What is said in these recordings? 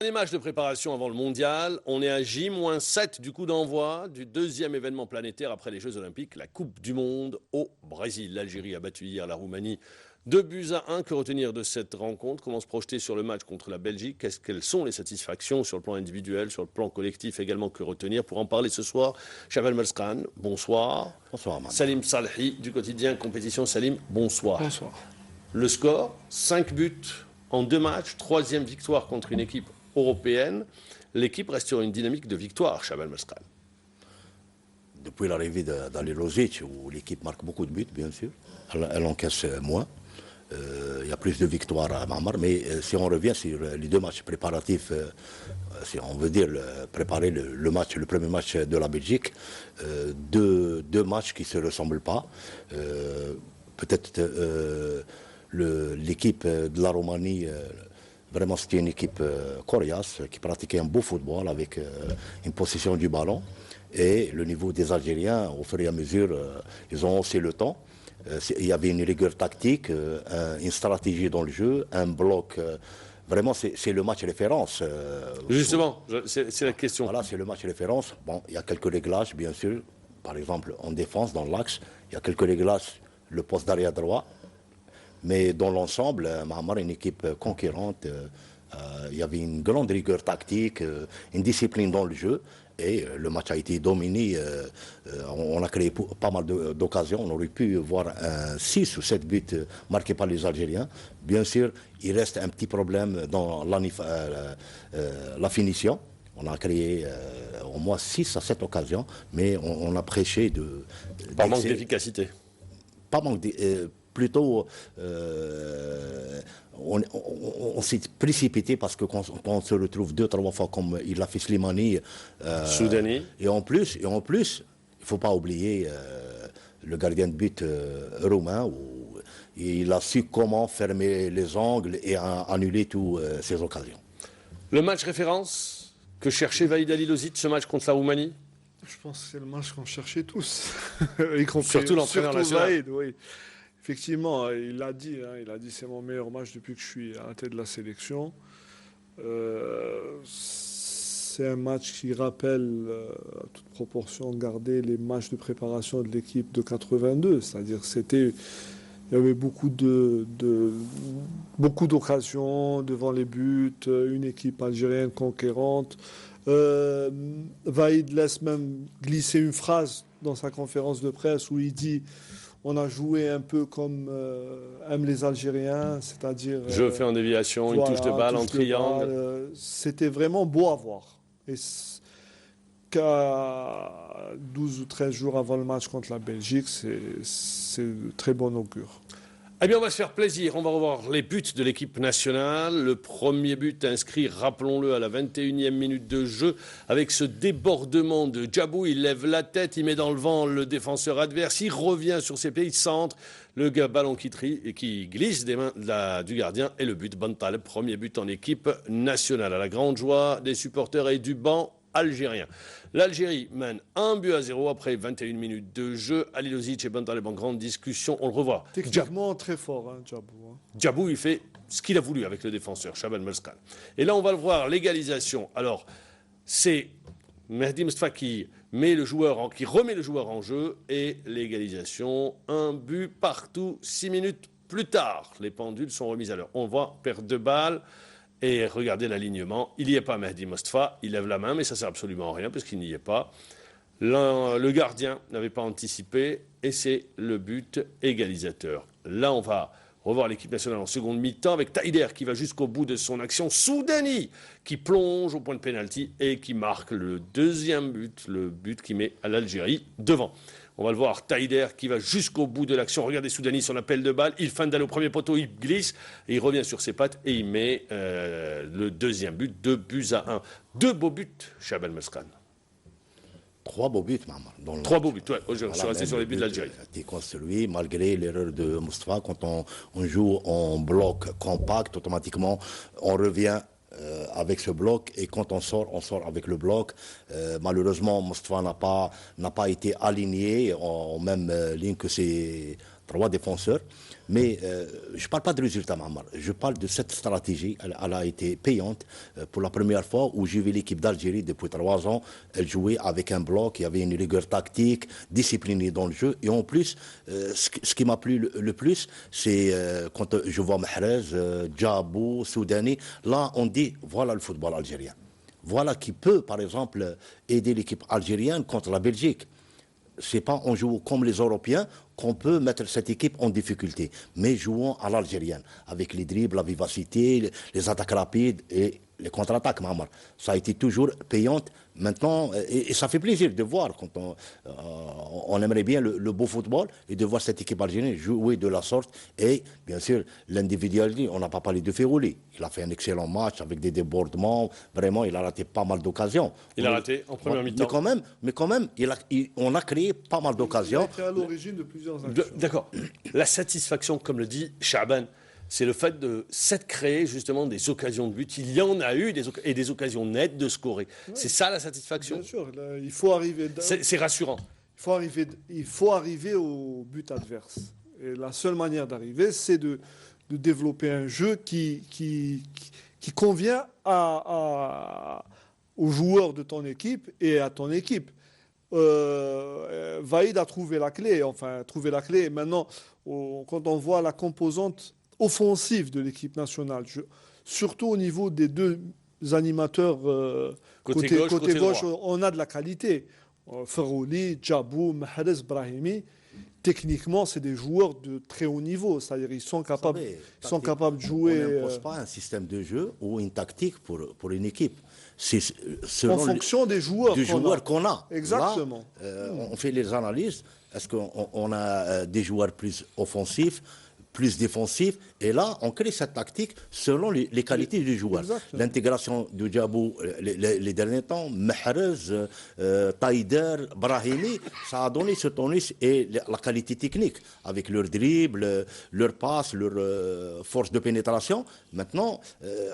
Les matchs de préparation avant le mondial, on est à J-7 du coup d'envoi du deuxième événement planétaire après les Jeux Olympiques, la Coupe du Monde au Brésil. L'Algérie a battu hier la Roumanie 2-1. Que retenir de cette rencontre? Comment se projeter sur le match contre la Belgique? Quelles sont les satisfactions sur le plan individuel, sur le plan collectif également? Que retenir? Pour en parler ce soir, Chahbal Malskran, bonsoir. Bonsoir, madame. Salim Salhi du quotidien Compétition. Salim, bonsoir. Bonsoir. Le score, 5 buts en 2 matchs, 3e victoire contre une équipe européenne. L'équipe reste sur une dynamique de victoire, Chahbal Malskran. Depuis l'arrivée d'Ali Rosic, où l'équipe marque beaucoup de buts, bien sûr, elle encaisse moins. Il y a plus de victoires à Marmar, mais si on revient sur les 2 matchs préparatifs, si on veut dire préparer le premier match de la Belgique, deux matchs qui ne se ressemblent pas. Peut-être l'équipe de la Roumanie, vraiment c'était une équipe coriace qui pratiquait un beau football avec une possession du ballon. Et le niveau des Algériens, au fur et à mesure, ils ont haussé le temps. Il y avait une rigueur tactique, une stratégie dans le jeu, un bloc. Vraiment, c'est le match référence. Justement, c'est la question. Voilà, c'est le match référence. Bon, il y a quelques réglages, bien sûr. Par exemple, en défense, dans l'axe, il y a quelques réglages, le poste d'arrière droit. Mais dans l'ensemble, Marmar est une équipe conquérante. Il y avait une grande rigueur tactique, une discipline dans le jeu. Et le match a été dominé. On a créé pas mal d'occasions. On aurait pu voir 6 ou 7 buts marqués par les Algériens. Bien sûr, il reste un petit problème dans la finition. On a créé au moins 6 à 7 occasions, mais on a prêché de... Par manque d'efficacité. Pas manque plutôt, on s'est précipité parce que quand on se retrouve 2-3 fois comme il l'a fait Slimani, Soudani. Et en plus, il ne faut pas oublier le gardien de but roumain, où il a su comment fermer les angles et annuler toutes ses occasions. Le match référence que cherchait Vaïd Halilhodzic, ce match contre la Roumanie? Je pense que c'est le match qu'on cherchait tous, y compris surtout l'entraîneur national. Vaïd, oui. Effectivement, il a dit c'est mon meilleur match depuis que je suis à la tête de la sélection. C'est un match qui rappelle, à toute proportion gardée, les matchs de préparation de l'équipe de 82. C'est-à-dire il y avait beaucoup d'occasions devant les buts, une équipe algérienne conquérante. Vaïd laisse même glisser une phrase dans sa conférence de presse où il dit: on a joué un peu comme aiment les Algériens, c'est-à-dire... Jeu fait en déviation, voilà, une touche de balle en triangle. C'était vraiment beau à voir. Et qu'à 12 ou 13 jours avant le match contre la Belgique, c'est de très bon augure. Eh bien, on va se faire plaisir. On va revoir les buts de l'équipe nationale. Le premier but inscrit, rappelons-le, à la 21e minute de jeu, avec ce débordement de Djabou. Il lève la tête, il met dans le vent le défenseur adverse, il revient sur ses pieds, il centre. Le ballon qui glisse des mains du gardien et le but. Bantal, premier but en équipe nationale. À la grande joie des supporters et du banc algérien. L'Algérie mène 1-0 après 21 minutes de jeu. Halilhodzic et Bantaleb en grande discussion. On le revoit. Techniquement très fort, Djabou. Djabou, il fait ce qu'il a voulu avec le défenseur, Chahbal Malskran. Et là, on va le voir, l'égalisation. Alors, c'est Mehdi Mostafa qui remet le joueur en jeu et l'égalisation. Un but partout, 6 minutes plus tard. Les pendules sont remises à l'heure. On voit perdre 2 balles. Et regardez l'alignement, il n'y est pas Mehdi Mostafa, il lève la main, mais ça ne sert absolument à rien parce qu'il n'y est pas. Le gardien n'avait pas anticipé et c'est le but égalisateur. Là, on va revoir l'équipe nationale en seconde mi-temps avec Taider qui va jusqu'au bout de son action. Soudani qui plonge au point de pénalty et qui marque le deuxième but, le but qui met à l'Algérie devant. On va le voir, Taider qui va jusqu'au bout de l'action. Regardez Soudani, son appel de balle. Il feinte d'aller au premier poteau, il glisse, et il revient sur ses pattes et il met le deuxième but, 2-1. 2 beaux buts, Chahbal Malskran. 3 beaux buts, maman. 3 beaux buts, ouais. Je suis resté sur les buts de l'Algérie. Qui construit, malgré l'erreur de Mostafa, quand on joue en bloc compact, automatiquement, on revient avec ce bloc, et quand on sort avec le bloc. Malheureusement, Mostafa n'a pas été aligné en même ligne que ses 3 défenseurs. Mais je ne parle pas de résultat, Mahamar. Je parle de cette stratégie. Elle a été payante pour la première fois où j'ai vu l'équipe d'Algérie depuis 3 ans. Elle jouait avec un bloc, il y avait une rigueur tactique, disciplinée dans le jeu. Et en plus, ce qui m'a plu le plus, c'est quand je vois Mahrez, Djabou, Soudani. Là, on dit, voilà le football algérien. Voilà qui peut, par exemple, aider l'équipe algérienne contre la Belgique. C'est pas en jouant comme les Européens qu'on peut mettre cette équipe en difficulté, mais jouons à l'algérienne, avec les dribbles, la vivacité, les attaques rapides et les contre-attaques, Mahamar. Ça a été toujours payante. Maintenant, et ça fait plaisir de voir quand on aimerait bien le beau football et de voir cette équipe algérienne jouer de la sorte. Et bien sûr, l'individualité, on n'a pas parlé de Ferrouli. Il a fait un excellent match avec des débordements. Vraiment, il a raté pas mal d'occasions. Il a raté en première mi-temps. Mais quand même, on a créé pas mal d'occasions. Il a été à l'origine de plusieurs actions. D'accord. La satisfaction, comme le dit Chaban, c'est le fait de s'être créé justement des occasions de but. Il y en a eu et des occasions nettes de scorer. Ouais. C'est ça la satisfaction. Bien sûr, là, il faut arriver. C'est rassurant. Il faut arriver au but adverse. Et la seule manière d'arriver, c'est de développer un jeu qui convient aux joueurs de ton équipe et à ton équipe. Vaïd a trouvé la clé. Maintenant, quand on voit la composante offensive de l'équipe nationale, surtout au niveau des 2 animateurs côté gauche, on a de la qualité. Ferrouli, Djabou, Mahrez, Brahimi, techniquement, c'est des joueurs de très haut niveau. C'est-à-dire ils sont capables de jouer. On n'impose pas un système de jeu ou une tactique pour une équipe. C'est en fonction des joueurs qu'on a. Exactement. Là, on fait les analyses. Est-ce qu'on a des joueurs plus offensifs, plus défensifs? Et là, on crée cette tactique selon les qualités du joueur. L'intégration de Djabou les derniers temps, Mahrez, Taider, Brahimi, ça a donné ce tonus et la qualité technique avec leur dribble, leur passe, leur force de pénétration. Maintenant,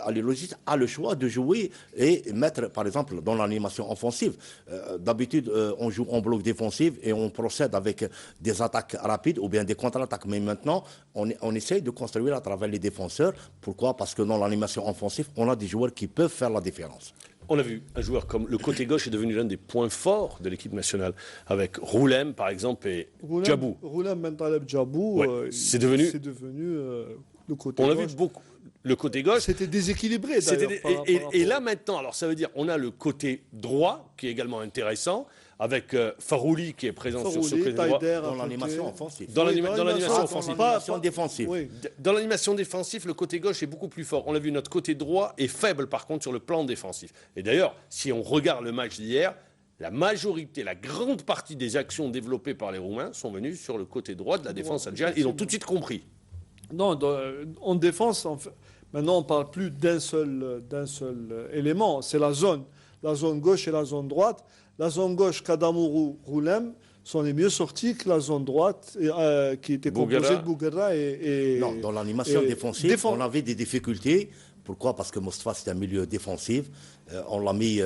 Ali Logis a le choix de jouer et mettre, par exemple, dans l'animation offensive. D'habitude, on joue en bloc défensif et on procède avec des attaques rapides ou bien des contre-attaques. Mais maintenant, on essaye de construire à travers les défenseurs. Pourquoi? Parce que dans l'animation offensive, on a des joueurs qui peuvent faire la différence. On a vu un joueur comme le côté gauche est devenu l'un des points forts de l'équipe nationale, avec Roulem par exemple et Djabou. Roulem, Mentaleb, Djabou, c'est devenu le côté gauche. On a vu beaucoup. Le côté gauche. C'était déséquilibré d'ailleurs. Et là maintenant, alors ça veut dire on a le côté droit qui est également intéressant, avec Farouli qui est présent sur ce côté droit. Dans l'animation offensive. Dans l'animation offensive. Dans l'animation défensive. Oui. Dans l'animation défensive, le côté gauche est beaucoup plus fort. On l'a vu, notre côté droit est faible par contre sur le plan défensif. Et d'ailleurs, si on regarde le match d'hier, la majorité, la grande partie des actions développées par les Roumains sont venues sur le côté droit de la défense algérienne. Ils l'ont tout de suite compris. Non, en défense, maintenant on ne parle plus d'un seul élément. C'est la zone gauche et la zone droite. La zone gauche, Kadamourou, Roulem, sont les mieux sortis que la zone droite qui était composée de Bouguera et... Non, dans l'animation défensive, on avait des difficultés. Pourquoi? Parce que Mostafa, c'est un milieu défensif. On l'a mis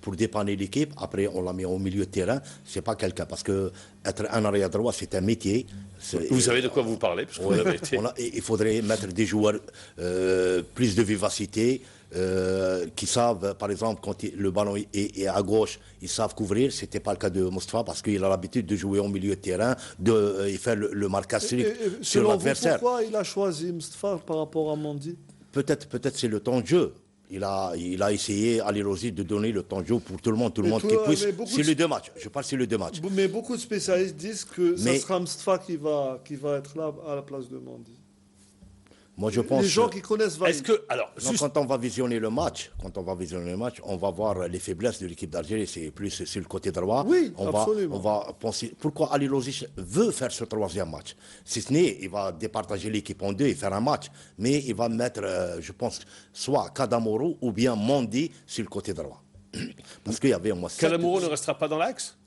pour dépanner l'équipe. Après, on l'a mis au milieu de terrain. C'est pas quelqu'un. Parce que être un arrière droit, c'est un métier. Vous savez de quoi vous parlez, parce que vous avez été... Il faudrait mettre des joueurs plus de vivacité, qui savent, par exemple, quand le ballon est à gauche, ils savent couvrir. C'était pas le cas de Mostafa parce qu'il a l'habitude de jouer au milieu de terrain, de faire le marquage sur l'adversaire. Pourquoi il a choisi Mostafa par rapport à Mandi? Peut-être c'est le temps de jeu. Il a essayé à l'Elosie de donner le temps de jeu pour tout le monde qui puisse. C'est les 2 matchs. Je parle sur les 2 matchs. Mais beaucoup de spécialistes disent que ça sera Mostafa qui va être là à la place de Mandi. Moi, je pense. Les gens qui connaissent Vaïd. Quand on va visionner le match, on va voir les faiblesses de l'équipe d'Algérie. C'est plus sur le côté droit. Oui, absolument. On va penser pourquoi Ali Logis veut faire ce 3e match. Si ce n'est, il va départager l'équipe en 2 et faire un match. Mais il va mettre, je pense, soit Kadamourou ou bien Mandi sur le côté droit. Parce qu'il y avait au moins. Kadamourou ne restera pas dans l'axe?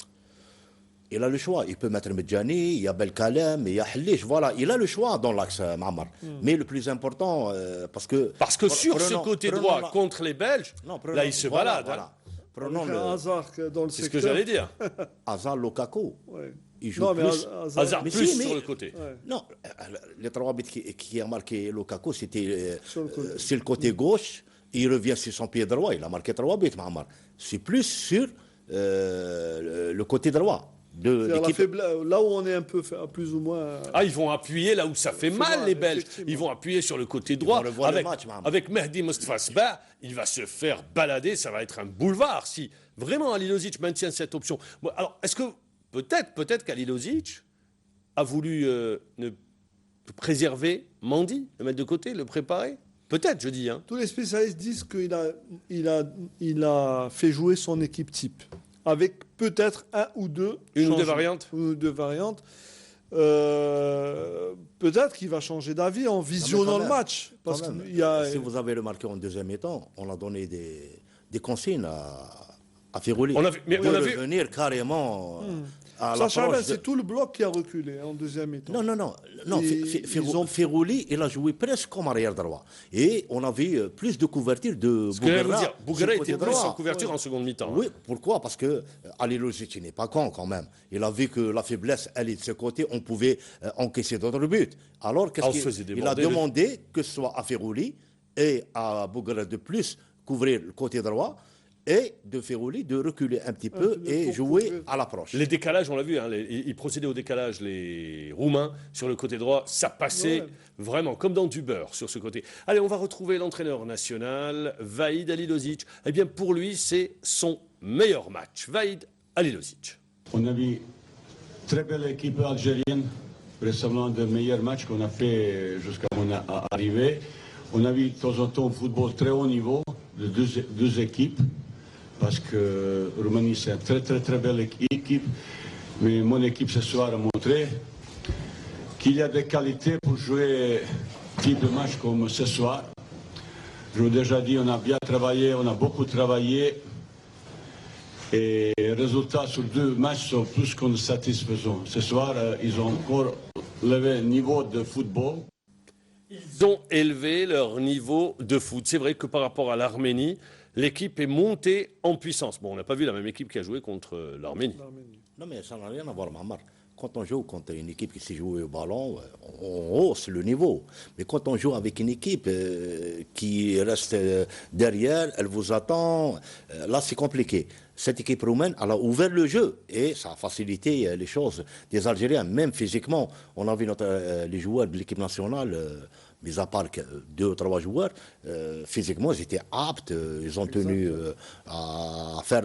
Il a le choix. Il peut mettre Medjani, il y a Belkalem, il y a Hlish. Voilà, il a le choix dans l'axe, Mahamar. Mais le plus important, parce que sur ce côté droit, contre les Belges, là, il se balade. Prenons le hasard dans le secteur. C'est ce que j'allais dire. Hazard, Lukaku. Ouais. il joue Non, mais plus. Hazard Mais plus si, mais- sur le côté. Ouais. Non, les 3 buts qui a marqué Lukaku, c'était Sur le côté. c'est le côté gauche. Il revient sur son pied droit. Il a marqué 3 buts, Mahamar. C'est plus sur le côté droit de C'est-à-dire l'équipe. là où on est un peu plus ou moins. Ah, ils vont appuyer là où ça fait mal, mal, les Belges. effectivement. Ils vont appuyer sur le côté droit. vont revoir le Avec, match, Mohamed. avec Mehdi Mostafa Sba, il va se faire balader. Ça va être un boulevard. Si vraiment Halilovic maintient cette option. Bon, alors, est-ce que peut-être qu'Halilovic a voulu préserver Mendy, le mettre de côté, le préparer? Peut-être, je dis. Hein. Tous les spécialistes disent qu'il a fait jouer son équipe type, avec peut-être Une ou deux changements. variantes. Une ou deux variantes. Peut-être qu'il va changer d'avis en visionnant le match. Parce Quand même, qu'il y a... Si vous avez remarqué en deuxième mi-temps, on a donné des consignes à Ferroli. On a vu- mais de on a vu- revenir carrément à Ça, Chaban, l'approche. c'est tout le bloc qui a reculé en deuxième mi-temps. Non. Ils ont- Ferroli, il a joué presque comme arrière droit. Et on a vu plus de couverture de Ce que j'allais vous Bouguera dire, Bouguera sur le était côté plus droit. en couverture en seconde mi-temps. Oui, pourquoi? Parce que Halilovic, il n'est pas con quand même. Il a vu que la faiblesse, elle est de ce côté, on pouvait encaisser d'autres buts. Alors, on se faisait il a déborder, demandé que ce soit à Ferroli et à Bouguera de plus couvrir le côté droit et de Ferroli de reculer un petit peu peu et pour jouer couvrir. à l'approche. Les décalages, on l'a vu, hein, ils procédaient au décalage, les Roumains, sur le côté droit. Ça passait Ouais. vraiment comme dans du beurre sur ce côté. Allez, on va retrouver l'entraîneur national, Vahid Halilovic. Eh bien, pour lui, c'est son meilleur match. Vahid Halilovic. On a vu très belle équipe algérienne, ressemblant des meilleurs matchs qu'on a fait jusqu'à mon arrivée. On a vu de temps en temps un football très haut niveau de deux équipes, parce que Roumanie c'est une très belle équipe. Mais mon équipe ce soir a montré qu'il y a des qualités pour jouer type de match comme ce soir. Je vous ai déjà dit, on a bien travaillé, on a beaucoup travaillé. Et les résultats sur 2 matchs sont plus que satisfaisants. Ce soir, ils ont encore levé le niveau de football. Ils ont élevé leur niveau de foot. C'est vrai que par rapport à l'Arménie, l'équipe est montée en puissance. Bon, on n'a pas vu la même équipe qui a joué contre l'Arménie. Non, mais ça n'a rien à voir, Mamar. Quand on joue contre une équipe qui sait jouer au ballon, on hausse le niveau. Mais quand on joue avec une équipe qui reste derrière, elle vous attend, là c'est compliqué. Cette équipe roumaine, elle a ouvert le jeu et ça a facilité les choses des Algériens, même physiquement. On a vu les joueurs de l'équipe nationale, mis à part 2 ou 3 joueurs, physiquement ils étaient aptes, ils ont tenu à faire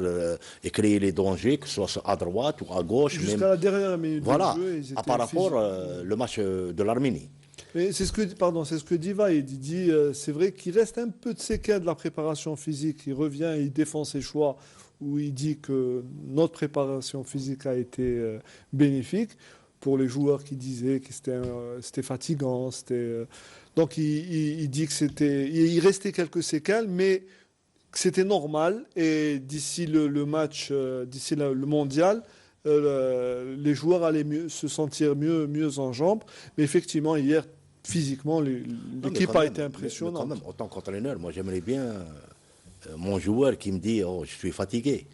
et créer les dangers, que ce soit à droite ou à gauche. Jusqu'à même. la dernière minute Voilà, du jeu, ils étaient par rapport physiques. le match de l'Arménie. Mais c'est ce que dit Vaïd. Il dit, c'est vrai qu'il reste un peu de séquelles de la préparation physique. Il revient, il défend ses choix, où il dit que notre préparation physique a été bénéfique pour les joueurs qui disaient que c'était fatigant. Donc il dit que il restait quelques séquelles, mais que c'était normal. Et d'ici le match, d'ici le mondial, les joueurs allaient se sentir mieux en jambes. Mais effectivement, hier, physiquement, l'équipe a été impressionnante. Mais quand même, en tant qu'entraîneur, moi j'aimerais bien mon joueur qui me dit « Oh, je suis fatigué ».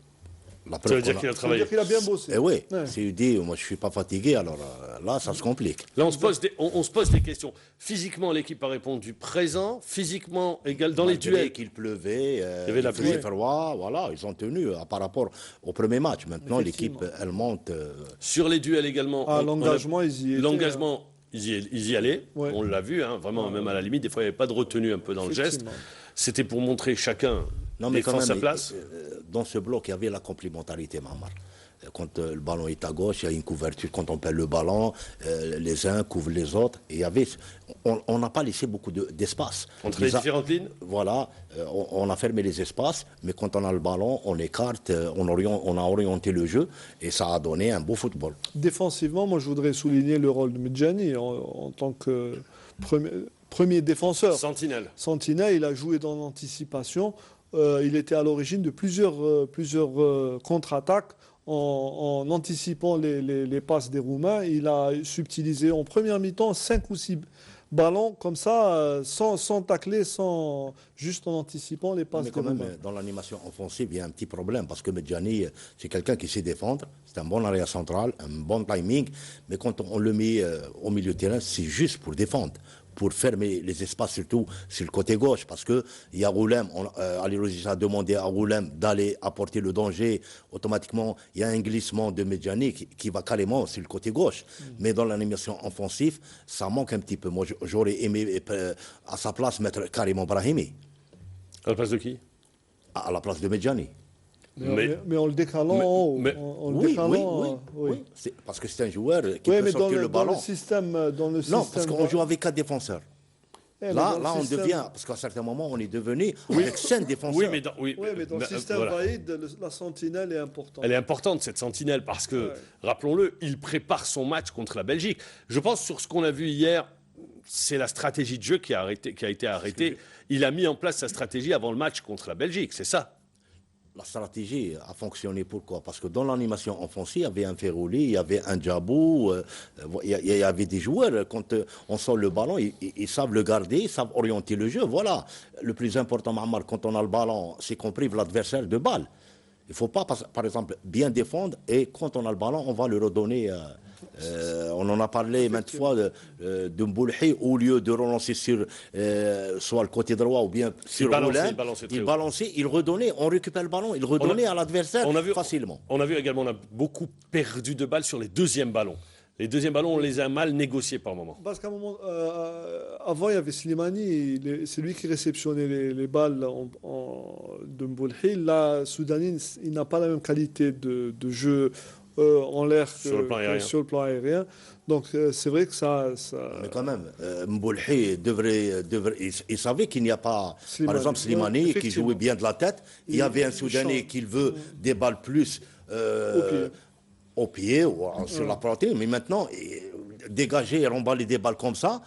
Ça veut dire qu'il a Ça veut travaillé. dire qu'il a bien bossé. Eh oui, Ouais. s'il dit « Moi je ne suis pas fatigué », alors là, ça se complique. Là, on se pose des questions. Physiquement, l'équipe a répondu présent. Physiquement, égal dans les Malgré duels. qu'il pleuvait, y avait la il faisait pluie. froid, voilà, ils ont tenu par rapport au premier match. Maintenant, Effectivement. l'équipe, elle monte. Sur les duels également. Ah, on a- l'engagement, ils y étaient. L'engagement, ils y allaient. Ouais. On l'a vu, hein, vraiment, même à la limite. Des fois, il n'y avait pas de retenue un peu dans le geste. Effectivement. C'était pour montrer chacun défend sa place. Dans ce bloc, il y avait la complémentarité, Mamar. Quand le ballon est à gauche, il y a une couverture. Quand on perd le ballon, les uns couvrent les autres. Et on n'a pas laissé beaucoup d'espace. Entre les différentes lignes. Voilà, on a fermé les espaces, mais quand on a le ballon, on écarte, on a orienté le jeu, et ça a donné un beau football. Défensivement, moi, je voudrais souligner le rôle de Medjani en tant que premier défenseur. Sentinelle. Sentinelle, il a joué dans l'anticipation. Il était à l'origine de plusieurs contre-attaques en anticipant les passes des Roumains. Il a subtilisé en première mi-temps 5 ou 6 ballon comme ça, sans tacler, juste en anticipant les passes. Mais quand même, dans l'animation offensive, il y a un petit problème parce que Medjani, c'est quelqu'un qui sait défendre, c'est un bon arrière central, un bon timing, mais quand on le met au milieu de terrain, c'est juste pour défendre, pour fermer les espaces, surtout sur le côté gauche, parce qu'il y a Roulem, Ali Rossi a demandé à Roulem d'aller apporter le danger, automatiquement, il y a un glissement de Medjani qui va carrément sur le côté gauche. Mais dans l'animation offensive, ça manque un petit peu. Moi, j'aurais aimé, à sa place, mettre carrément Brahimi. À la place de qui? À la place de Medjani. Mais en le décalant en haut. Oui. Parce que c'est un joueur qui peut sortir le ballon. Dans le système, non, parce qu'on joue avec 4 défenseurs. Là, on système... devient, parce qu'à certains moments, on est devenu avec 5 défenseurs. Oui, mais dans le système Vaïd, la sentinelle est importante. Elle est importante, cette sentinelle, parce que, rappelons-le, il prépare son match contre la Belgique. Je pense, sur ce qu'on a vu hier, c'est la stratégie de jeu qui a été arrêtée. Il a mis en place sa stratégie avant le match contre la Belgique, c'est ça. La stratégie a fonctionné. Pourquoi? Parce que dans l'animation offensive, il y avait un Ferrouli, il y avait un Djabou, il y avait des joueurs. Quand on sort le ballon, ils savent le garder, ils savent orienter le jeu. Voilà. Le plus important, Mahamar, quand on a le ballon, c'est qu'on prive l'adversaire de balle. Il ne faut pas, par exemple, bien défendre et quand on a le ballon, on va le redonner. On en a parlé maintes fois de Mboulhi, au lieu de relancer sur soit le côté droit ou bien sur Roulem, il balançait, il redonnait, on récupère le ballon, il redonnait à l'adversaire facilement. On a vu également, on a beaucoup perdu de balles sur les deuxièmes ballons. Les deuxièmes ballons, on les a mal négociés par moment. Parce qu'à un moment, avant, il y avait Slimani, c'est lui qui réceptionnait les balles de Mboulhi. Là, Soudanine, il n'a pas la même qualité de jeu en l'air sur le plan aérien. Donc c'est vrai que ça... Mais quand même, Mboulhi devrait... Il savait qu'il n'y a pas, par exemple, Slimani qui jouait bien de la tête. Il y avait un Soudanais qui veut des balles plus... au pied ou sur la poitrine, mais maintenant, dégager et remballer des balles comme ça,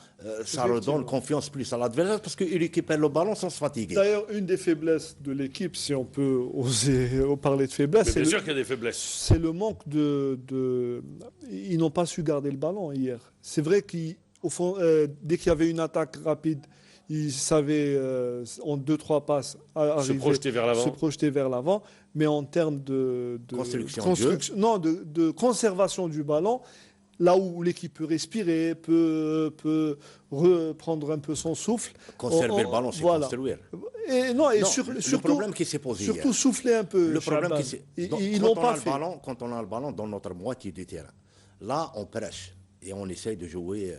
ça redonne confiance plus à l'adversaire parce qu'il récupère le ballon sans se fatiguer. D'ailleurs, une des faiblesses de l'équipe, si on peut oser parler de faiblesse, bien sûr qu'il y a des faiblesses. C'est le manque Ils n'ont pas su garder le ballon hier. C'est vrai qu'au fond, dès qu'il y avait une attaque rapide, ils savaient en 2-3 passes arriver, se projeter vers l'avant, mais en termes de conservation du ballon, là où l'équipe peut respirer, peut reprendre un peu son souffle. Conserver le ballon, c'est construire. Surtout, le problème qui s'est posé surtout souffler un peu. Le problème ils n'ont pas fait. Quand on a le ballon dans notre moitié du terrain, là, on prêche et on essaye de jouer.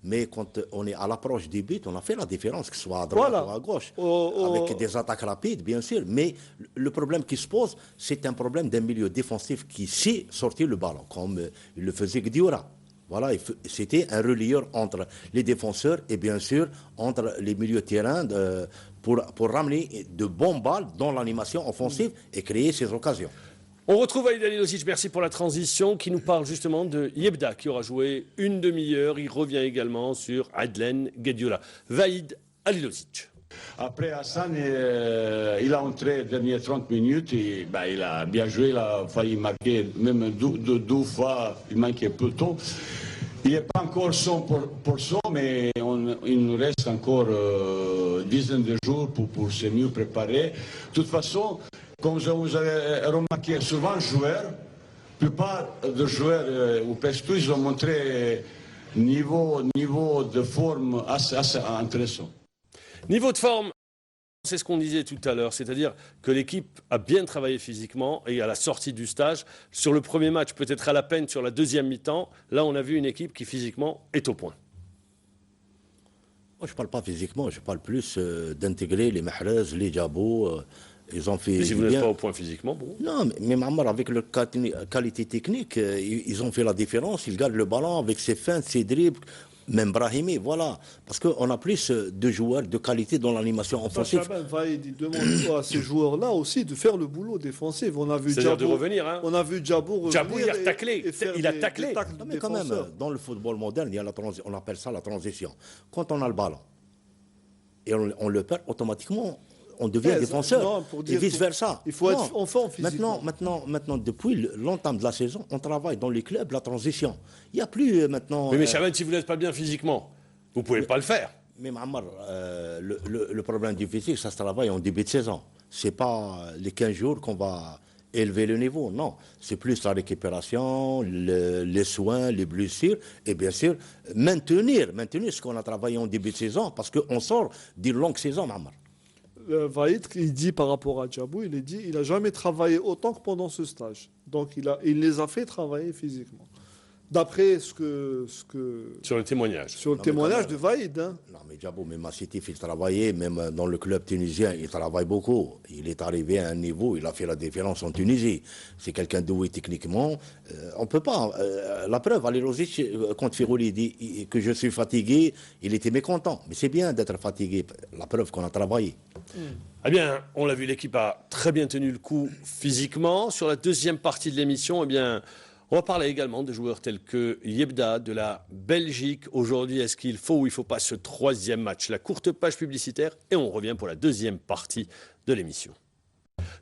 Mais quand on est à l'approche des buts, on a fait la différence, que ce soit à droite ou à gauche, avec des attaques rapides, bien sûr. Mais le problème qui se pose, c'est un problème d'un milieu défensif qui sait sortir le ballon, comme il le faisait Gdioura. Voilà, c'était un relieur entre les défenseurs et bien sûr entre les milieux de terrain pour ramener de bonnes balles dans l'animation offensive et créer ces occasions. On retrouve Vaïd Halilhodzic, merci pour la transition, qui nous parle justement de Yebda, qui aura joué une demi-heure. Il revient également sur Adlen Guedioula. Vaïd Halilhodzic. Après Hassan, il a entré les dernières 30 minutes et il a bien joué, il a failli marquer, même deux fois, il manquait peu de temps. Il n'est pas encore 100%, mais il nous reste encore dizaines de jours pour se mieux préparer. De toute façon, comme vous avez remarqué, souvent la plupart des joueurs, ou presque tous, ils ont montré niveau de forme assez intéressant. Niveau de forme, c'est ce qu'on disait tout à l'heure, c'est-à-dire que l'équipe a bien travaillé physiquement et à la sortie du stage. Sur le premier match, peut-être à la peine sur la deuxième mi-temps, là on a vu une équipe qui physiquement est au point. Moi je ne parle pas physiquement, je parle plus d'intégrer les Mahrez, les Djabou. Ils ont fait. Mais si vous n'êtes pas au point physiquement, bon. Non, mais Mahamar, avec leur qualité technique, ils ont fait la différence. Ils gardent le ballon avec ses feintes, ses dribbles. Même Brahimi, voilà. Parce qu'on a plus de joueurs de qualité dans l'animation offensive. Il demande à ces joueurs-là aussi de faire le boulot défensif. On a vu c'est-à-dire de revenir. Hein. On a vu Djabou revenir. Djabou, il a taclé. Il a taclé. Mais quand même, dans le football moderne, il y a on appelle ça la transition. Quand on a le ballon et on le perd, automatiquement, on devient défenseur. Et vice-versa. Il faut être enfant physiquement. Maintenant, depuis l'entame de la saison, on travaille dans les clubs la transition. Il n'y a plus maintenant... Mais Chaban, si vous n'êtes pas bien physiquement, Vous ne pouvez pas le faire. Mais Mohamed, le problème du physique, ça se travaille en début de saison. Ce n'est pas les 15 jours qu'on va élever le niveau, non. C'est plus la récupération, les soins, les blessures, et bien sûr, maintenir ce qu'on a travaillé en début de saison, parce qu'on sort d'une longue saison, Mohamed. Vaïd, il dit par rapport à Djabou, il n'a jamais travaillé autant que pendant ce stage. Donc il les a fait travailler physiquement. D'après ce que Sur le témoignage. sur le témoignage de Vaïd. Hein. Non, mais Djabou, même à Sétif, il travaillait, même dans le club tunisien, il travaille beaucoup. Il est arrivé à un niveau, il a fait la différence en Tunisie. C'est quelqu'un doué techniquement. On ne peut pas. La preuve, Alirozic, quand Firouli dit que je suis fatigué, il était mécontent. Mais c'est bien d'être fatigué. La preuve qu'on a travaillé. Eh bien, on l'a vu, l'équipe a très bien tenu le coup physiquement. Sur la deuxième partie de l'émission, eh bien, on va parler également de joueurs tels que Yebda de la Belgique. Aujourd'hui, est-ce qu'il faut ou il ne faut pas ce troisième match? La courte page publicitaire et on revient pour la deuxième partie de l'émission.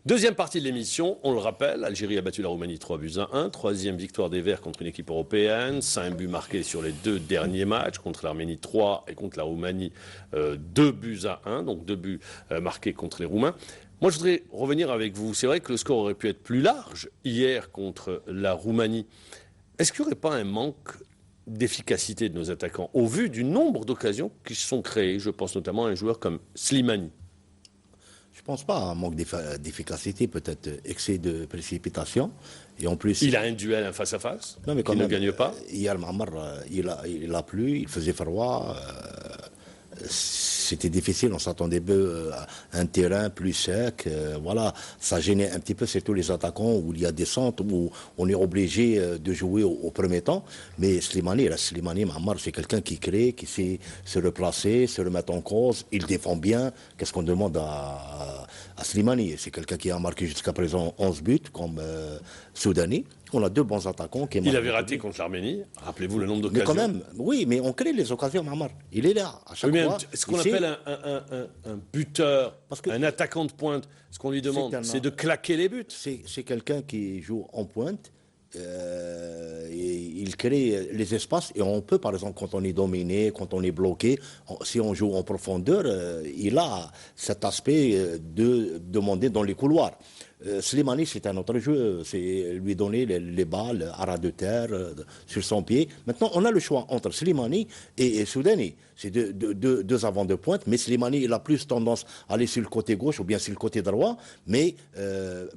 Deuxième partie de l'émission, on le rappelle, Algérie a battu la Roumanie 3-1. Troisième victoire des Verts contre une équipe européenne. 5 buts marqués sur les 2 derniers matchs, contre l'Arménie 3 et contre la Roumanie 2-1. Donc 2 buts marqués contre les Roumains. Moi, je voudrais revenir avec vous. C'est vrai que le score aurait pu être plus large hier contre la Roumanie. Est-ce qu'il n'y aurait pas un manque d'efficacité de nos attaquants au vu du nombre d'occasions qui se sont créées? Je pense notamment à un joueur comme Slimani. Je ne pense pas à un manque d'efficacité, peut-être excès de précipitation. Et en plus, il a un duel, un face-à-face, qu'il ne gagne pas. Hier, Mohamed, il a plu, il faisait froid. C'était difficile, on s'attendait à un terrain plus sec. Voilà, ça gênait un petit peu, surtout les attaquants où il y a des centres où on est obligé de jouer au premier temps. Mais Slimani, Mohamed, c'est quelqu'un qui crée, qui sait se replacer, se remettre en cause. Il défend bien. Qu'est-ce qu'on demande à Slimani? C'est quelqu'un qui a marqué jusqu'à présent 11 buts, comme Soudani. On a 2 bons attaquants. Il avait raté contre l'Arménie. Rappelez-vous le nombre d'occasions. Mais quand même, oui, mais on crée les occasions, Mohamed. Il est là, à chaque fois. Ce qu'on appelle un buteur, un attaquant de pointe, ce qu'on lui demande, c'est de claquer les buts. C'est quelqu'un qui joue en pointe. Et il crée les espaces. Et on peut, par exemple, quand on est dominé, quand on est bloqué, si on joue en profondeur, il a cet aspect de demander dans les couloirs. Slimani, c'est un autre jeu, c'est lui donner les balles à ras de terre, sur son pied. Maintenant, on a le choix entre Slimani et Soudani. C'est deux avant de pointe, mais Slimani, il a plus tendance à aller sur le côté gauche ou bien sur le côté droit, mais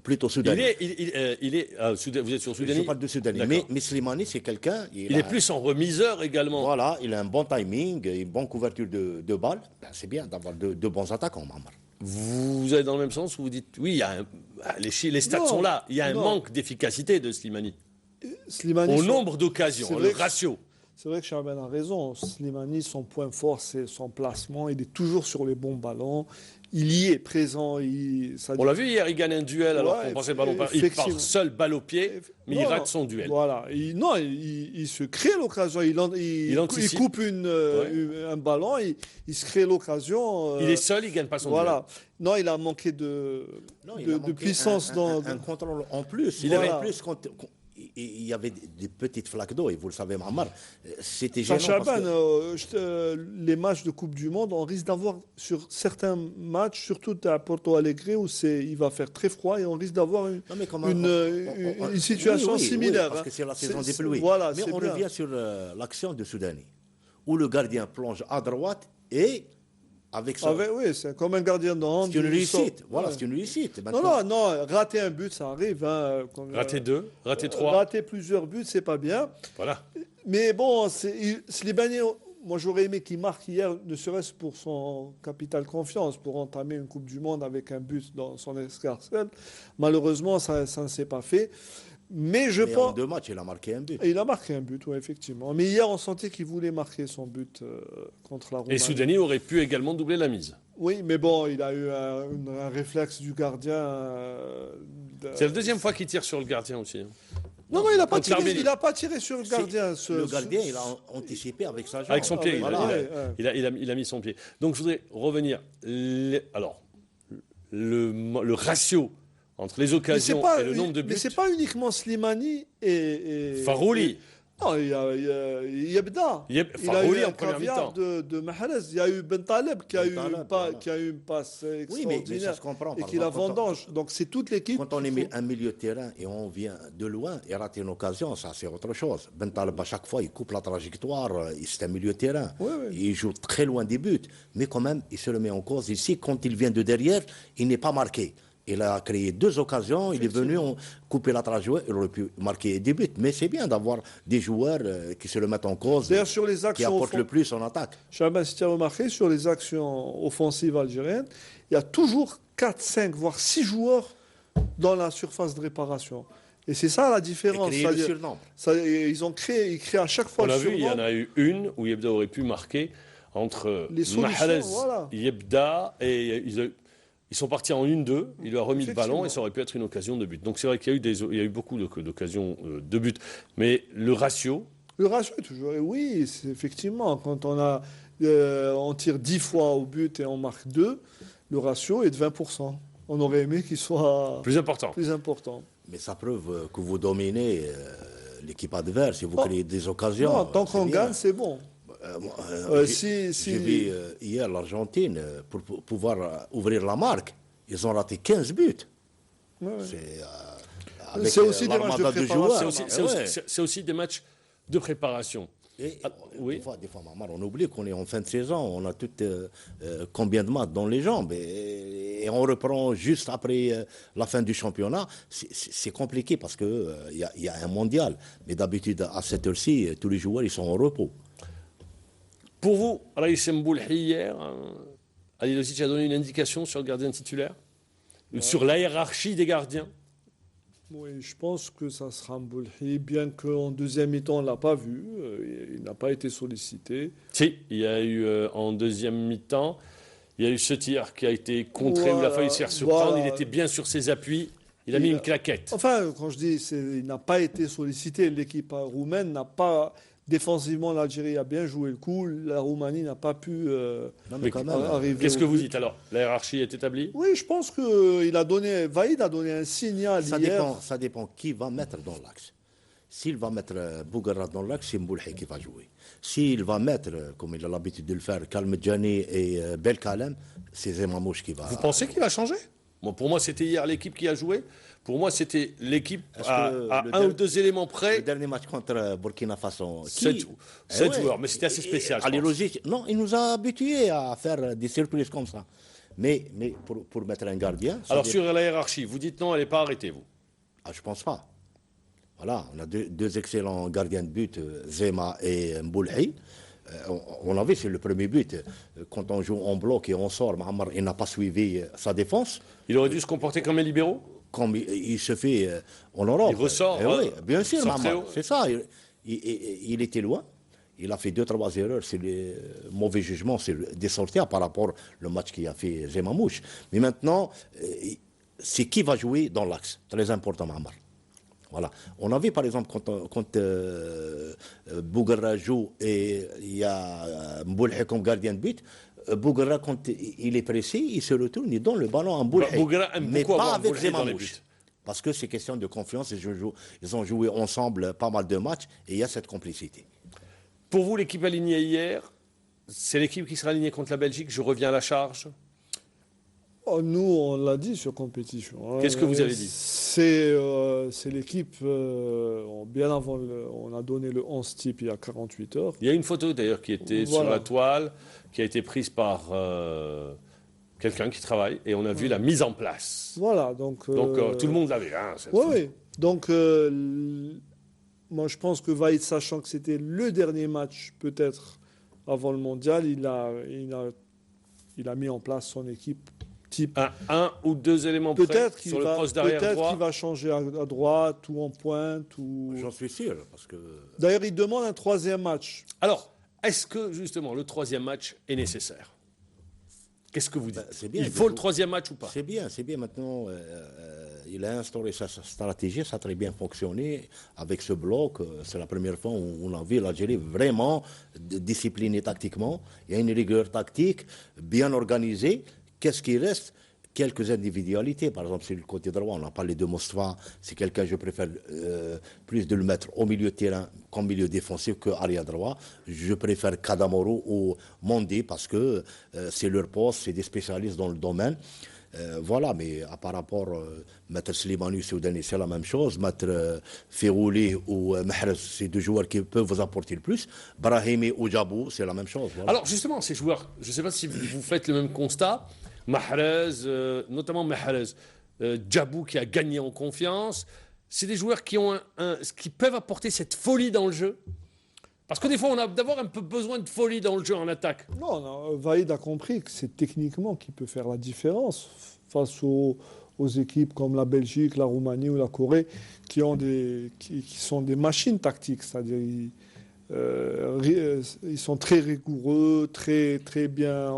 plutôt Soudani. Vous êtes sur Soudani? Je parle de Soudani, mais Slimani, c'est quelqu'un... Il est plus en remiseur également. Voilà, il a un bon timing, une bonne couverture de balles. Ben, c'est bien d'avoir deux bons attaquants, Mohamed. Vous allez dans le même sens où vous dites, oui, il y a les stats sont là, il y a un manque d'efficacité de Slimani. Au nombre d'occasions, le ratio. C'est vrai que Chaban a raison. Slimani, son point fort, c'est son placement. Il est toujours sur les bons ballons. Il y est présent. On l'a vu hier, il gagne un duel alors qu'on pensait ballon pas. Il part seul, balle au pied, mais il rate son duel. Voilà. Il se crée l'occasion. Il coupe un ballon, il se crée l'occasion. Il est seul, il ne gagne pas son duel. Non, il a manqué de puissance. Un contrôle en plus. Il avait plus... Il y avait des petites flaques d'eau, et vous le savez, Mohamed, c'était gênant. Les matchs de Coupe du Monde, on risque d'avoir sur certains matchs, surtout à Porto Alegre, où il va faire très froid, et on risque d'avoir une situation similaire. Parce que c'est la saison des pluies. Voilà, mais on revient sur l'action de Soudani, où le gardien plonge à droite et... Avec ça. Oui, c'est comme un gardien de hand. C'est une réussite. Voilà, c'est une réussite. Non, rater un but, ça arrive. Rater 2, rater 3. Rater plusieurs buts, c'est pas bien. Voilà. Mais bon, Slimani, moi j'aurais aimé qu'il marque hier, ne serait-ce pour son capital confiance, pour entamer une Coupe du Monde avec un but dans son escarcelle. Malheureusement, ça ne s'est pas fait. Mais en 2 matchs, il a marqué un but. Et il a marqué un but, oui, effectivement. Mais hier, on sentait qu'il voulait marquer son but contre la Roumanie. Et Soudani aurait pu également doubler la mise. Oui, mais bon, il a eu un réflexe du gardien. C'est la deuxième fois qu'il tire sur le gardien aussi. Non, il n'a pas tiré sur le gardien. Le gardien, il a anticipé avec sa jambe. Avec son pied, il a mis son pied. Donc je voudrais revenir. Alors, le ratio entre les occasions et le nombre de buts. Mais c'est pas uniquement Slimani et Farouli. Non, il y a Yebda. Il a Farouli eu en un première caviar mi-temps. de Mahrez. Il y a eu Ben Taleb qui a eu Voilà. une passe Oui, mais ça extraordinaire se comprend. et Par qui la exemple, vendange. Donc c'est toute l'équipe. Quand on qu'il est faut- un milieu de terrain et on vient de loin et rate une occasion, ça c'est autre chose. Ben Taleb, à chaque fois, il coupe la trajectoire, c'est un milieu de terrain. Oui, oui. Il joue très loin des buts. Mais quand même, il se le met en cause. Ici, quand il vient de derrière, il n'est pas marqué. Il a créé 2 occasions, il est venu couper la trajectoire, il aurait pu marquer des buts. Mais c'est bien d'avoir des joueurs qui se le mettent en cause, D'ailleurs, sur les qui actions apportent le plus en attaque. Chaban, si tu as remarqué, sur les actions offensives algériennes, il y a toujours 4, 5, voire 6 joueurs dans la surface de réparation. Et c'est ça la différence. Et créer le C'est-à-dire, surnombre. ils créent à chaque fois On le l'a vu, il y en surnombre. a eu une où Yebda aurait pu marquer entre Les solutions, Mahrez, voilà. Yebda, et ils sont partis en 1-2, il lui a remis le ballon et ça aurait pu être une occasion de but. Donc c'est vrai qu'il y a eu beaucoup d'occasions de but. Mais le ratio, Le ratio est toujours. Et oui, c'est effectivement, quand on tire 10 fois au but et on marque 2, le ratio est de 20%. On aurait aimé qu'il soit plus important. plus important. Mais ça prouve que vous dominez l'équipe adverse et vous Oh. créez des occasions. Non, tant c'est qu'on bien. gagne, c'est bon. J'ai si- vu hier l'Argentine, pour pouvoir ouvrir la marque, ils ont raté 15 buts. Ouais, ouais. C'est C'est aussi des matchs de l'armada préparation. joueurs. C'est aussi des matchs de préparation. Et, oui. des fois, Mamar, on oublie qu'on est en fin de saison, on a toutes combien de matchs dans les jambes et on reprend juste après la fin du championnat. C'est compliqué parce que il y a un mondial. Mais d'habitude, à cette heure-ci, tous les joueurs ils sont en repos. Pour vous, Raïs Mboulhi, hier, Ali Lozic a donné une indication sur le gardien titulaire, sur la hiérarchie des gardiens. Oui, je pense que ça sera Mboulhi, bien qu'en deuxième mi-temps, on ne l'a pas vu. Il n'a pas été sollicité. Si, il y a eu en deuxième mi-temps, il y a eu ce tir qui a été contré où il a failli se faire surprendre. Voilà. Il était bien sur ses appuis. Il a mis une claquette. Enfin, quand je dis il n'a pas été sollicité, l'équipe roumaine n'a pas. Défensivement, l'Algérie a bien joué le coup. La Roumanie n'a pas pu Non, mais quand même, arriver. Qu'est-ce au que vous but. dites alors? La hiérarchie est établie? Oui, je pense que Vaïd a donné un signal hier. ça dépend qui va mettre dans l'axe. S'il va mettre Bouguerat dans l'axe, c'est Mboulhi qui va jouer. S'il va mettre, comme il a l'habitude de le faire, Kalmedjani et Belkalem, c'est Zemamouche qui va. Vous pensez qu'il va changer? Pour moi, c'était hier l'équipe qui a joué. Pour moi, c'était l'équipe Est-ce à que un ou deux éléments Le près. dernier match contre Burkina Faso. 7 ouais. joueurs, mais c'était assez spécial. je Ali pense. Lozic, non, il nous a habitués à faire des surprises comme ça. Mais pour mettre un gardien. ça Alors, dépend. sur la hiérarchie, vous dites non, elle n'est pas arrêtée, vous. Ah, je pense pas. Voilà, on a deux excellents gardiens de but, Zema et Mboulhi. On a vu, c'est le premier but. Quand on joue en bloc et on sort, Mahamar, il n'a pas suivi sa défense. Il aurait dû se comporter comme un libéraux. Comme il se fait en Europe. Il ressort, Oui, bien sûr, sort très Mahamar, haut. c'est ça. Il était loin. Il a fait 2-3 erreurs, c'est le mauvais jugement, c'est des sorties par rapport au match qu'il a fait Zemamouche. Mais maintenant, c'est qui va jouer dans l'axe. Très important, Mahamar. Voilà. On a vu par exemple quand Bouguerra joue et il y a Mboulhi comme gardien de but, Bouguerra quand il est précis, il se retourne, il donne le ballon à Mboulhi. Bouguerra aime Mais beaucoup pas avoir avec Mboulhi dans les Zemamouche. buts. Parce que c'est question de confiance, ils ont joué ensemble pas mal de matchs et il y a cette complicité. Pour vous, l'équipe alignée hier, c'est l'équipe qui sera alignée contre la Belgique. Je reviens à la charge. Oh, nous, on l'a dit sur compétition. Hein. Qu'est-ce que vous avez dit? C'est l'équipe, bien avant, on a donné le 11 type il y a 48 heures. Il y a une photo d'ailleurs qui était sur Voilà. la toile, qui a été prise par quelqu'un qui travaille, et on a vu la mise en place. Voilà, donc... Donc tout le monde l'avait. Hein, Oui, oui. Donc, moi, je pense que Vaïd, sachant que c'était le dernier match, peut-être, avant le mondial, il a mis en place son équipe type. Un ou deux éléments près Peut-être sur le poste d'arrière qu'il droit. va changer à droite ou en pointe. J'en suis sûr, parce que D'ailleurs, il demande un troisième match. Alors, est-ce que justement le troisième match est nécessaire? Qu'est-ce que vous dites? c'est bien, Il faut le troisième match ou pas? c'est bien maintenant. Il a instauré sa stratégie, ça a très bien fonctionné avec ce bloc. C'est la première fois où on a vu l'Algérie vraiment disciplinée tactiquement. Il y a une rigueur tactique bien organisée. Qu'est-ce qui reste? quelques individualités. Par exemple, sur le côté droit, on a parlé de Mostafa. C'est quelqu'un, je préfère plus de le mettre au milieu de terrain comme milieu défensif que arrière droit. Je préfère Kadamoro ou Mondi parce que c'est leur poste, c'est des spécialistes dans le domaine. Voilà, mais par rapport Maître Slimani Soudani, c'est la même chose. Maître Férouli ou Mahrez, c'est deux joueurs qui peuvent vous apporter le plus. Brahimi ou Djabou, c'est la même chose. Voilà. Alors justement, ces joueurs, je ne sais pas si vous faites le même constat. Mahrez, notamment Mahrez, Djabou qui a gagné en confiance, c'est des joueurs qui peuvent apporter cette folie dans le jeu. Parce que des fois, on a d'abord un peu besoin de folie dans le jeu en attaque. Non, Vaïd a compris que c'est techniquement qui peut faire la différence face aux équipes comme la Belgique, la Roumanie ou la Corée, qui sont des machines tactiques. C'est-à-dire ils sont très rigoureux, très, très bien,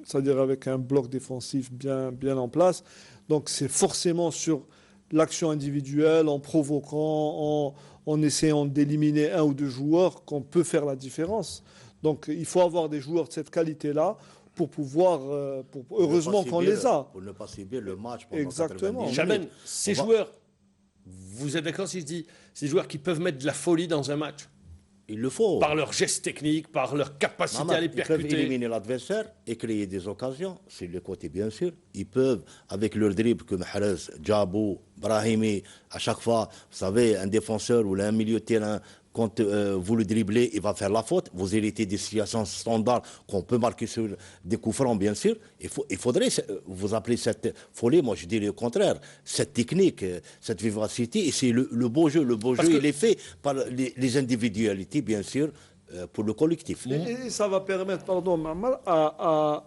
c'est-à-dire avec un bloc défensif bien en place. Donc c'est forcément sur l'action individuelle, en provoquant, en essayant d'éliminer un ou deux joueurs qu'on peut faire la différence. Donc il faut avoir des joueurs de cette qualité-là pour pouvoir, heureusement qu'on les a. Pour ne pas subir le match pendant Exactement. 90 minutes. Chaben, ces joueurs, vous êtes d'accord si je dis, ces joueurs qui peuvent mettre de la folie dans un match? Il le faut. Par leurs gestes techniques, par leur capacité à les Ils peuvent percuter. éliminer l'adversaire et créer des occasions. C'est le côté, bien sûr. Ils peuvent, avec leur dribble que Mahrez, Djabou, Brahimi, à chaque fois, vous savez, un défenseur ou un milieu de terrain, quand vous le dribblez, il va faire la faute. Vous héritez des situations standards qu'on peut marquer sur des coups francs, bien sûr. Il faudrait vous appeler cette folie, moi je dirais le contraire, cette technique, cette vivacité. Et c'est le beau jeu. Le beau jeu, il est fait par les individualités, bien sûr, pour le collectif. Et ça va permettre, pardon, Mamal, à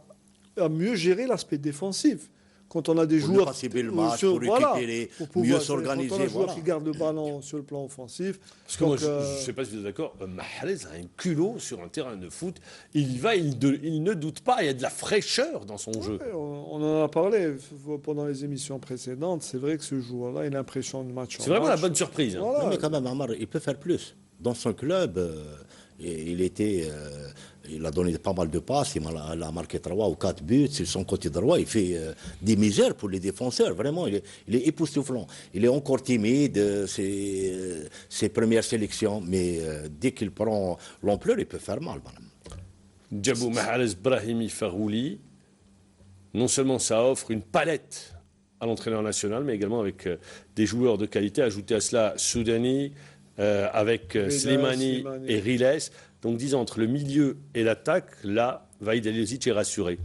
mieux gérer l'aspect défensif. Quand on a des Pour ne joueurs pas subir le match, pour récupérer, mieux s'organiser. Quand on a des joueurs voilà. qui gardent le ballon sur le plan offensif. Parce que moi, je ne sais pas si vous êtes d'accord, Mahrez a un culot sur un terrain de foot. Il y va, il ne doute pas, il y a de la fraîcheur dans son jeu. On en a parlé pendant les émissions précédentes. C'est vrai que ce joueur-là, il a l'impression de match. C'est vraiment la bonne surprise. Hein. Voilà. Non, mais quand même, Amar, il peut faire plus. Dans son club, il a donné pas mal de passes, il a marqué 3 ou 4 buts. Sur son côté droit, il fait des misères pour les défenseurs. Vraiment, il est époustouflant. Il est encore timide, ses premières sélections, mais dès qu'il prend l'ampleur, il peut faire mal. Djabou, Mahrez, Brahimi, Farouli, non seulement ça offre une palette à l'entraîneur national, mais également avec des joueurs de qualité. Ajouté à cela Soudani, avec Slimani et Riles. Donc disons, entre le milieu et l'attaque, là, Vaïd Aliosic est rassuré.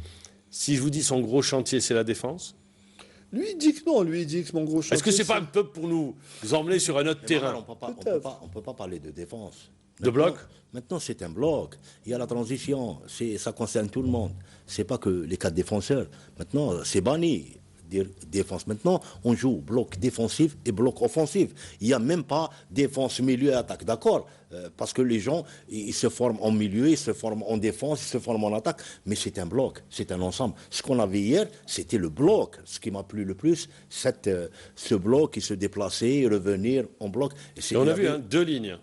Si je vous dis son gros chantier, c'est la défense? Lui, il dit que non. Lui, il dit que mon gros chantier... Est-ce que c'est pas un peu pour nous emmener sur un autre terrain? On ne peut pas parler de défense. De bloc? Maintenant, c'est un bloc. Il y a la transition. Ça concerne tout le monde. Ce n'est pas que les 4 défenseurs. Maintenant, c'est banni. Défense. Maintenant, on joue bloc défensif et bloc offensif. Il n'y a même pas défense, milieu et attaque. D'accord? Parce que les gens, ils se forment en milieu, ils se forment en défense, ils se forment en attaque. Mais c'est un bloc, c'est un ensemble. Ce qu'on avait hier, c'était le bloc. Ce qui m'a plu le plus, c'est ce bloc qui se déplaçait, revenir en bloc. Et on a vu 2 lignes.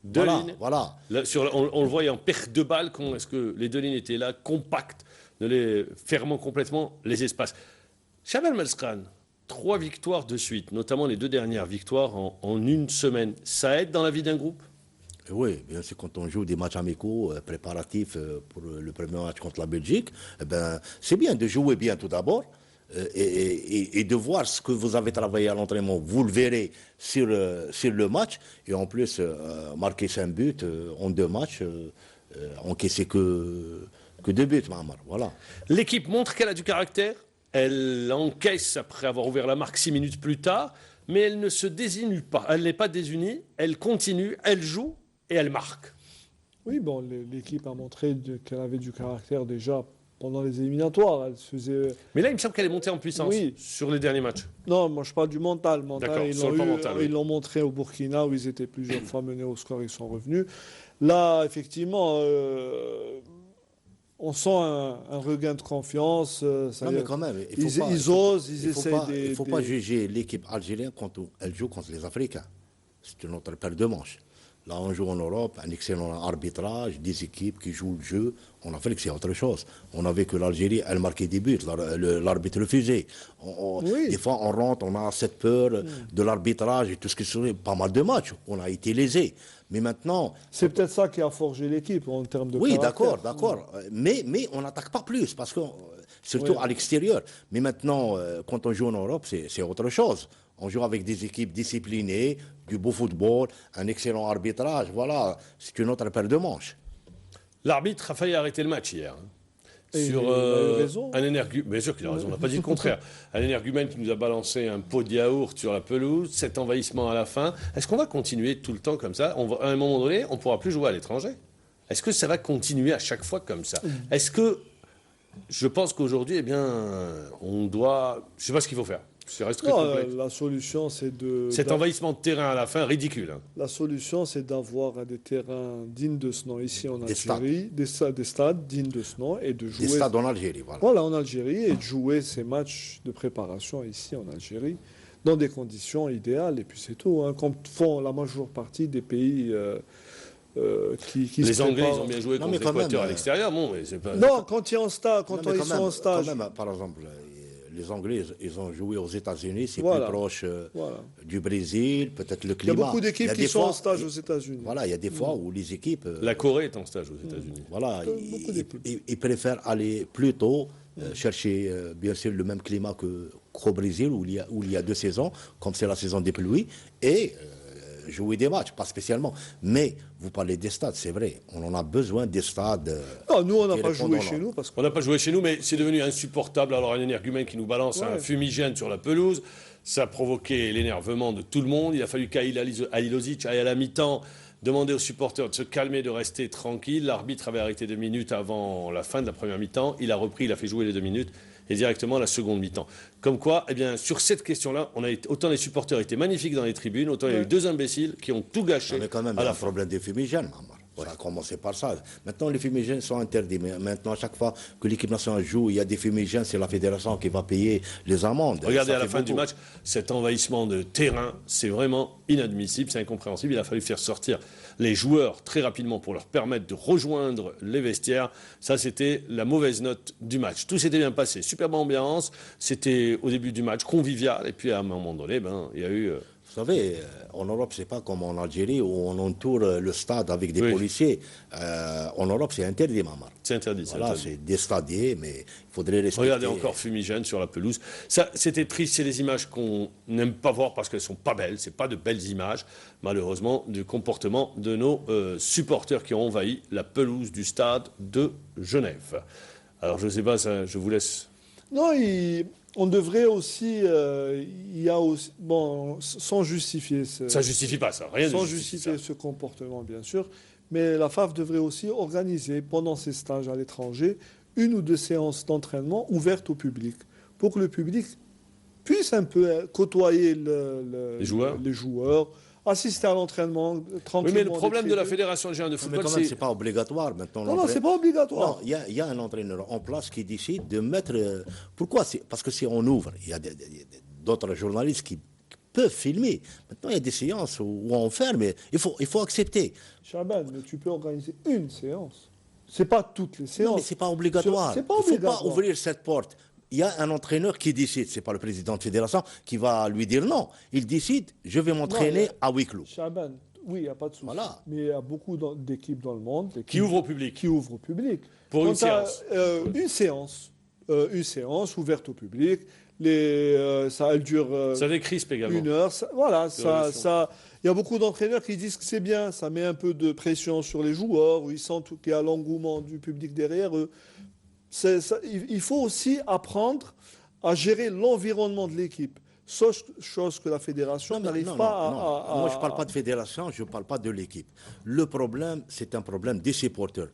Deux lignes. Voilà. Là, on le voyait en perte de balle, est-ce que les 2 lignes étaient là, compactes, fermant complètement les espaces. Chaben Melskan, 3 victoires de suite, notamment les 2 dernières victoires en une semaine. Ça aide dans la vie d'un groupe? Oui, bien sûr, quand on joue des matchs amicaux préparatifs pour le premier match contre la Belgique, c'est bien de jouer bien tout d'abord et de voir ce que vous avez travaillé à l'entraînement. Vous le verrez sur le match et en plus marquer 5 buts en 2 matchs, encaisser que 2 buts, Mahamar. Voilà. L'équipe montre qu'elle a du caractère. Elle encaisse après avoir ouvert la marque 6 minutes plus tard, mais elle ne se désunit pas. Elle n'est pas désunie, elle continue, elle joue et elle marque. Oui, bon, l'équipe a montré qu'elle avait du caractère déjà pendant les éliminatoires. Elle se faisait... Mais là, il me semble qu'elle est montée en puissance sur les derniers matchs. Non, moi je parle du mental. Ils l'ont montré au Burkina où ils étaient plusieurs fois menés au score, ils sont revenus. Là, effectivement... on sent un regain de confiance. Non, mais quand même, ils osent, ils essaient Il ne faut pas juger l'équipe algérienne quand elle joue contre les Africains. C'est une autre paire de manches. Là, on joue en Europe, un excellent arbitrage, des équipes qui jouent le jeu. En Afrique, c'est autre chose. On a vu que l'Algérie, elle marquait des buts, l'arbitre refusait. Oui. Des fois, on rentre, on a cette peur de l'arbitrage et tout ce qui serait pas mal de matchs. On a été lésés. Mais maintenant... C'est peut-être ça qui a forgé l'équipe en termes de Oui, caractère. d'accord. Mais on n'attaque pas plus, parce que, surtout à l'extérieur. Mais maintenant, quand on joue en Europe, c'est autre chose. On joue avec des équipes disciplinées, du beau football, un excellent arbitrage. Voilà, c'est une autre paire de manches. L'arbitre a failli arrêter le match hier. Et Sur il a eu raison. un énergumène, bien sûr qu'il a raison, on n'a pas dit le contraire. Un énergumène qui nous a balancé un pot de yaourt sur la pelouse, cet envahissement à la fin. Est-ce qu'on va continuer tout le temps comme ça? À un moment donné, on ne pourra plus jouer à l'étranger. Est-ce que ça va continuer à chaque fois comme ça? Est-ce que, je pense qu'aujourd'hui, eh bien, on doit... Je ne sais pas ce qu'il faut faire. Ça reste très complexe. La solution, c'est de... Cet envahissement de terrain à la fin, ridicule. Hein. La solution, c'est d'avoir des terrains dignes de ce nom ici en Des Algérie, des stades dignes de ce nom et de jouer... Des stades en Algérie, voilà. Voilà, en Algérie, et de jouer ces matchs de préparation ici en Algérie dans des conditions idéales. Et puis c'est tout, hein, comme font la majeure partie des pays qui Les se Anglais, préparent. ils ont bien joué Non, contre mais quand l'Équateur même, à l'extérieur. Bon, mais c'est pas... Non, quand ils sont en stage, Non, mais ils sont en stage. quand même, par exemple, les Anglais, ils ont joué aux États-Unis, c'est Voilà. plus proche Voilà. du Brésil, peut-être le Il y a climat. beaucoup d'équipes des qui sont fois- en stage aux États-Unis. Voilà, il y a des fois où les équipes, La Corée est en stage aux États-Unis. voilà, Beaucoup d'équipes. ils préfèrent aller plutôt chercher, bien sûr, le même climat qu'au Brésil, où il y a 2 saisons, comme c'est la saison des pluies, et jouer des matchs, pas spécialement. Mais vous parlez des stades, c'est vrai, on en a besoin des stades. Non, nous, on n'a qui pas répondent joué aux chez normes. nous parce que On n'a pas joué chez nous, mais c'est devenu insupportable. Alors, un énergumène qui nous balance un fumigène sur la pelouse, ça a provoqué l'énervement de tout le monde. Il a fallu qu'Alilozic aille à la mi-temps demander aux supporters de se calmer, de rester tranquille. L'arbitre avait arrêté 2 minutes avant la fin de la première mi-temps. Il a repris, il a fait jouer les 2 minutes et directement la seconde mi-temps. Comme quoi, eh bien, sur cette question-là, autant les supporters étaient magnifiques dans les tribunes, autant il y a eu 2 imbéciles qui ont tout gâché. Mais quand même, il y a un problème des fumigènes, Mamar. On a commencé par ça. Maintenant, les fumigènes sont interdits. Mais maintenant, à chaque fois que l'équipe nationale joue, il y a des fumigènes, c'est la fédération qui va payer les amendes. Regardez Ça à la fait fin du beaucoup. match, cet envahissement de terrain, c'est vraiment inadmissible, c'est incompréhensible. Il a fallu faire sortir les joueurs très rapidement pour leur permettre de rejoindre les vestiaires. Ça, c'était la mauvaise note du match. Tout s'était bien passé, superbe ambiance, c'était au début du match convivial, et puis à un moment donné, il y a eu... Vous savez, en Europe, c'est pas comme en Algérie où on entoure le stade avec des Oui. policiers. En Europe, c'est interdit, Mamar. C'est interdit, c'est Voilà, interdit. c'est des stadiers, mais il faudrait respecter. Regardez encore fumigène sur la pelouse. Ça, c'était triste, c'est des images qu'on n'aime pas voir parce qu'elles sont pas belles. C'est pas de belles images, malheureusement, du comportement de nos supporters qui ont envahi la pelouse du stade de Genève. Alors, je ne sais pas, ça, je vous laisse. non, on devrait aussi, il y a aussi, bon, sans justifier Ça justifie pas ça, rien ne sans justifie justifier ça. ce comportement, bien sûr, mais la FAF devrait aussi organiser pendant ses stages à l'étranger 1 ou 2 séances d'entraînement ouvertes au public, pour que le public puisse un peu côtoyer Les joueurs. assister à l'entraînement Oui, tranquillement. mais le problème de la décrire. Fédération algérienne de Mais football, quand même, c'est... c'est pas obligatoire maintenant. Non, c'est pas obligatoire. Non, il y a un entraîneur en place qui décide de mettre. Pourquoi? Parce que si on ouvre, il y a d'autres journalistes qui peuvent filmer. Maintenant, il y a des séances où on ferme, mais il faut accepter. Chaban, mais tu peux organiser une séance. C'est pas toutes les séances. Non, mais c'est pas obligatoire. C'est pas Il ne faut obligatoire. pas ouvrir cette porte. Il y a un entraîneur qui décide, c'est pas le président de fédération qui va lui dire non. Il décide, je vais m'entraîner Non, à huis clos. Chaban, oui, il n'y a pas de souci. Voilà. Mais il y a beaucoup d'équipes dans le monde Qui ouvre au public. qui ouvrent au public. Pour une Quand t'as, séance. Une séance ouverte au public. Ça elle dure Ça décrispe également. 1 heure. Voilà, relation. il y a beaucoup d'entraîneurs qui disent que c'est bien. Ça met un peu de pression sur les joueurs, où ils sentent qu'il y a l'engouement du public derrière eux. Il faut aussi apprendre à gérer l'environnement de l'équipe. Chose que la fédération n'arrive pas à... Moi, je ne parle pas de fédération, je ne parle pas de l'équipe. Le problème, c'est un problème des supporters.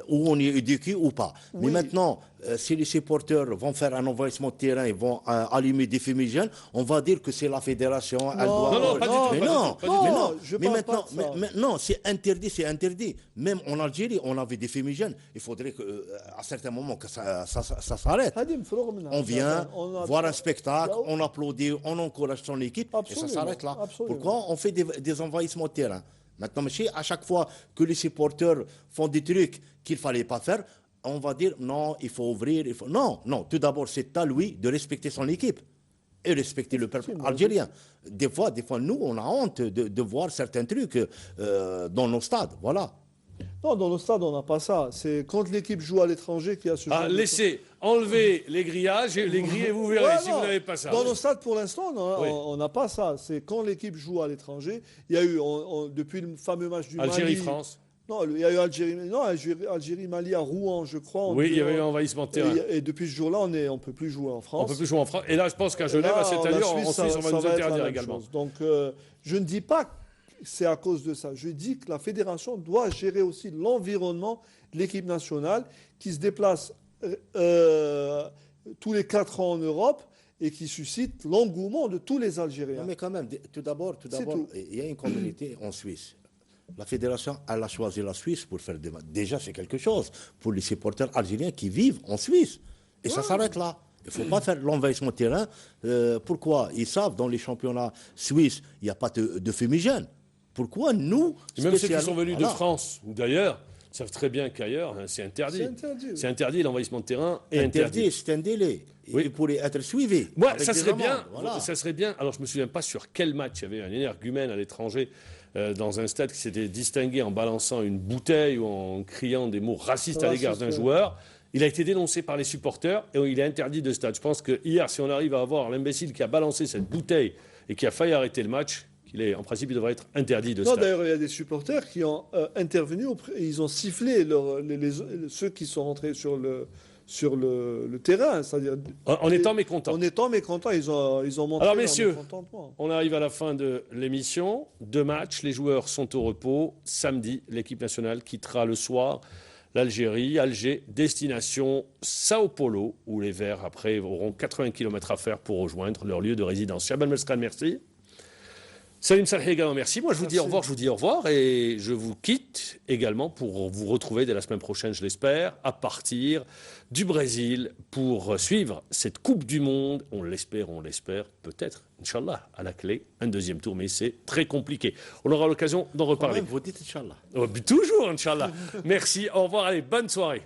Où on est éduqué ou pas. Mais Oui. maintenant, si les supporters vont faire un envahissement de terrain, ils vont allumer des fumigènes, on va dire que c'est la fédération. Elle doit... Non, pas du tout, Mais pas du non, tout, pas du tout. mais non, Je mais parle maintenant, pas de ça. mais non, c'est interdit, c'est interdit. Même en Algérie, on avait des fumigènes. Il faudrait qu'à certains moments que ça s'arrête. Hadim, On vient voir un spectacle, Là où- on applaudit, on encourage son équipe, et Absolument, ça s'arrête là. absolument. Pourquoi on fait des envahissements de terrain? Maintenant, monsieur, à chaque fois que les supporters font des trucs qu'il ne fallait pas faire, on va dire non, il faut ouvrir. Non, non. Tout d'abord, c'est à lui de respecter son équipe et respecter le peuple algérien. Des fois, nous, on a honte de voir certains trucs dans nos stades. Voilà. Non, dans nos stades, on n'a pas ça. C'est quand l'équipe joue à l'étranger qu'il y a ce genre de... Laissez enlever les grillages, les grilles, et vous verrez Ouais, si non. vous n'avez pas ça. Dans nos stades, pour l'instant, Oui. on n'a pas ça. C'est quand l'équipe joue à l'étranger. Il y a eu, depuis le fameux match du Mali... Algérie-France. Non, il y a eu Algérie-Mali à Rouen, je crois. Oui, il y avait eu un envahissement de terrain. Et depuis ce jour-là, on ne peut plus jouer en France. On ne peut plus jouer en France. Et là, je pense qu'à Genève, à cette allure, en Suisse, on va nous interdire également. Donc, je ne dis pas que c'est à cause de ça. Je dis que la fédération doit gérer aussi l'environnement de l'équipe nationale qui se déplace tous les 4 ans en Europe et qui suscite l'engouement de tous les Algériens. Non, mais quand même, tout d'abord, tout. il y a une communauté en Suisse. La fédération, elle a choisi la Suisse pour faire des matchs. Déjà, c'est quelque chose pour les supporters algériens qui vivent en Suisse. Et ça s'arrête là. Il ne faut pas faire l'envahissement de terrain. Pourquoi? Ils savent, dans les championnats suisses, il n'y a pas de fumigène. Pourquoi nous, et même ceux qui sont venus de France ou d'ailleurs, savent très bien qu'ailleurs, c'est interdit. C'est interdit. C'est interdit, l'envahissement de terrain est interdit. C'est un délai. Oui. Il pourrait être suivi. Moi, ça serait bien. Voilà. Ça serait bien. Alors, je ne me souviens pas sur quel match il y avait un énergumène à l'étranger dans un stade qui s'était distingué en balançant une bouteille ou en criant des mots racistes à l'égard d'un joueur. Il a été dénoncé par les supporters et il est interdit de stade. Je pense que hier, si on arrive à avoir l'imbécile qui a balancé cette bouteille et qui a failli arrêter le match, en principe, il devrait être interdit de stade. Non, d'ailleurs, il y a des supporters qui ont intervenu, ils ont sifflé ceux qui sont rentrés sur le terrain, c'est-à-dire en étant mécontents. En étant mécontents, ils ont montré Alors, leur messieurs, mécontentement. on arrive à la fin de l'émission. 2 matchs, les joueurs sont au repos. Samedi, l'équipe nationale quittera le soir l'Algérie, Alger, destination Sao Paulo, où les Verts, après, auront 80 km à faire pour rejoindre leur lieu de résidence. Chahban Mescane, merci. Salim Saleh également, merci. Moi, je vous dis au revoir, et je vous quitte également pour vous retrouver dès la semaine prochaine, je l'espère, à partir du Brésil pour suivre cette Coupe du Monde. On l'espère, peut-être, Inch'Allah, à la clé, un 2e tour, mais c'est très compliqué. On aura l'occasion d'en reparler. Vous dites Inch'Allah. Toujours, Inch'Allah. Merci, au revoir, allez, bonne soirée.